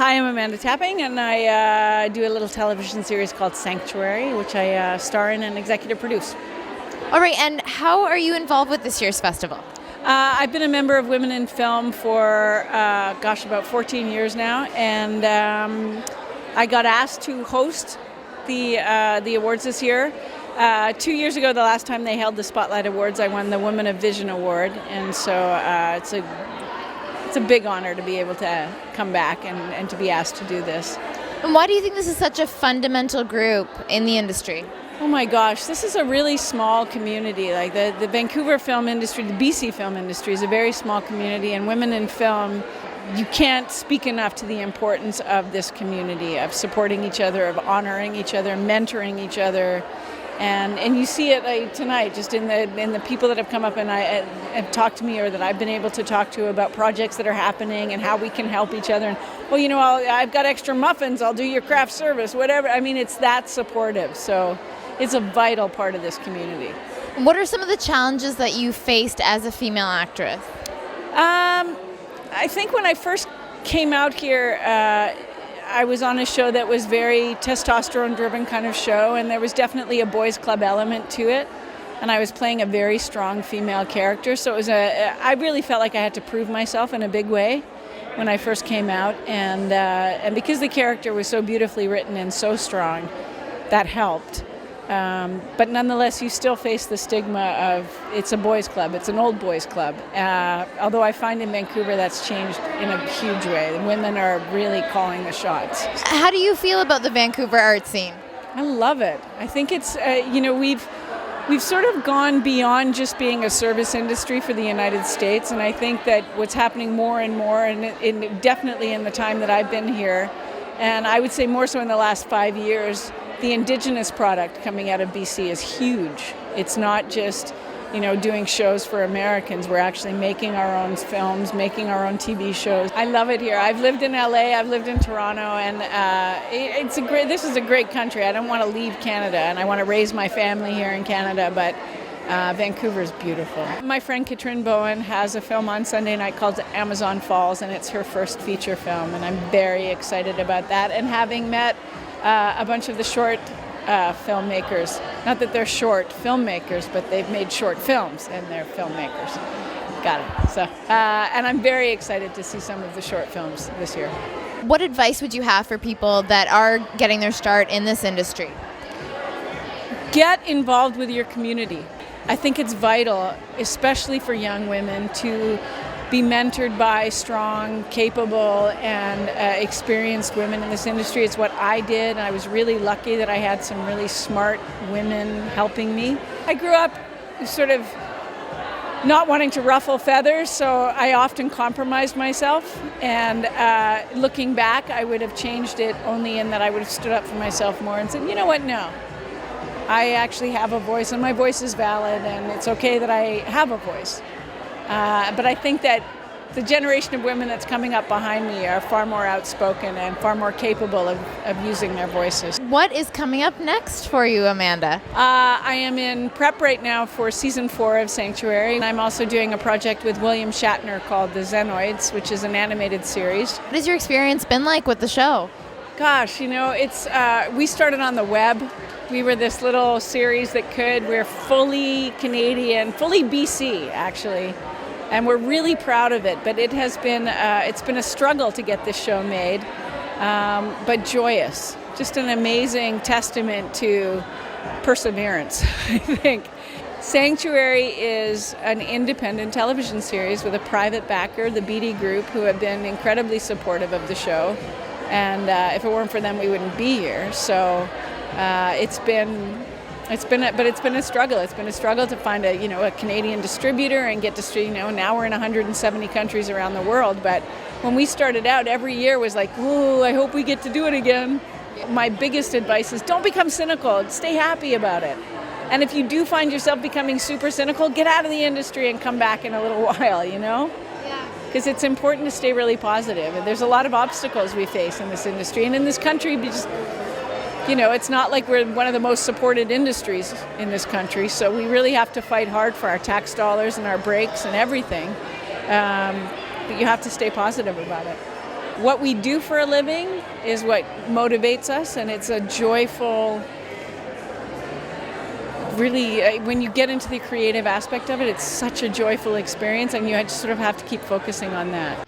Hi, I'm Amanda Tapping, and I do a little television series called Sanctuary, which I star in and executive produce. All right, and how are you involved with this year's festival? I've been a member of Women in Film for, about 14 years now, and I got asked to host the awards this year. 2 years ago, the last time they held the Spotlight Awards, I won the Women of Vision Award, and so it's a big honor to be able to come back and to be asked to do this. And why do you think this is such a fundamental group in the industry? Oh my gosh, this is a really small community. Like the Vancouver film industry, the BC film industry is a very small community, and Women in Film, you can't speak enough to the importance of this community, of supporting each other, of honoring each other, mentoring each other. And you see it tonight, just in the people that have come up and have talked to me, or that I've been able to talk to about projects that are happening and how we can help each other. And, well, you know, I've got extra muffins, I'll do your craft service, whatever. I mean, it's that supportive. So it's a vital part of this community. What are some of the challenges that you faced as a female actress? I think when I first came out here, I was on a show that was very testosterone-driven kind of show, and there was definitely a boys' club element to it. And I was playing a very strong female character, so I really felt like I had to prove myself in a big way when I first came out. And because the character was so beautifully written and so strong, that helped. But nonetheless, you still face the stigma of it's a boys' club, it's an old boys' club. Although I find in Vancouver that's changed in a huge way. The women are really calling the shots. How do you feel about the Vancouver art scene? I love it. I think it's, we've sort of gone beyond just being a service industry for the United States, and I think that what's happening more and more, and definitely in the time that I've been here, and I would say more so in the last 5 years, the Indigenous product coming out of BC is huge. It's not just, doing shows for Americans. We're actually making our own films, making our own TV shows. I love it here. I've lived in LA, I've lived in Toronto, and this is a great country. I don't want to leave Canada, and I want to raise my family here in Canada, but Vancouver's beautiful. My friend Katrin Bowen has a film on Sunday night called Amazon Falls, and it's her first feature film, and I'm very excited about that. And having met a bunch of the short filmmakers, not that they're short filmmakers, but they've made short films and they're filmmakers. Got it. So, and I'm very excited to see some of the short films this year. What advice would you have for people that are getting their start in this industry? Get involved with your community. I think it's vital, especially for young women, to be mentored by strong, capable, and experienced women in this industry. It's what I did, and I was really lucky that I had some really smart women helping me. I grew up sort of not wanting to ruffle feathers, so I often compromised myself, and looking back, I would have changed it only in that I would have stood up for myself more and said, you know what, no. I actually have a voice, and my voice is valid, and it's okay that I have a voice. But I think that the generation of women that's coming up behind me are far more outspoken and far more capable of using their voices. What is coming up next for you, Amanda? I am in prep right now for season 4 of Sanctuary. And I'm also doing a project with William Shatner called The Xenoids, which is an animated series. What has your experience been like with the show? Gosh, it's we started on the web. We were this little series that we're fully Canadian, fully BC actually. And we're really proud of it, but it has been it's been a struggle to get this show made, but joyous. Just an amazing testament to perseverance, I think. Sanctuary is an independent television series with a private backer, the Beatty Group, who have been incredibly supportive of the show. And if it weren't for them, we wouldn't be here. So it's been a struggle. It's been a struggle to find a Canadian distributor and get now we're in 170 countries around the world. But when we started out, every year was like, ooh, I hope we get to do it again. My biggest advice is don't become cynical. Stay happy about it. And if you do find yourself becoming super cynical, get out of the industry and come back in a little while, Yeah. Because it's important to stay really positive. And there's a lot of obstacles we face in this industry. And in this country, it's not like we're one of the most supported industries in this country, so we really have to fight hard for our tax dollars and our breaks and everything. But you have to stay positive about it. what we do for a living is what motivates us, and it's a joyful, really, when you get into the creative aspect of it, it's such a joyful experience, and you just sort of have to keep focusing on that.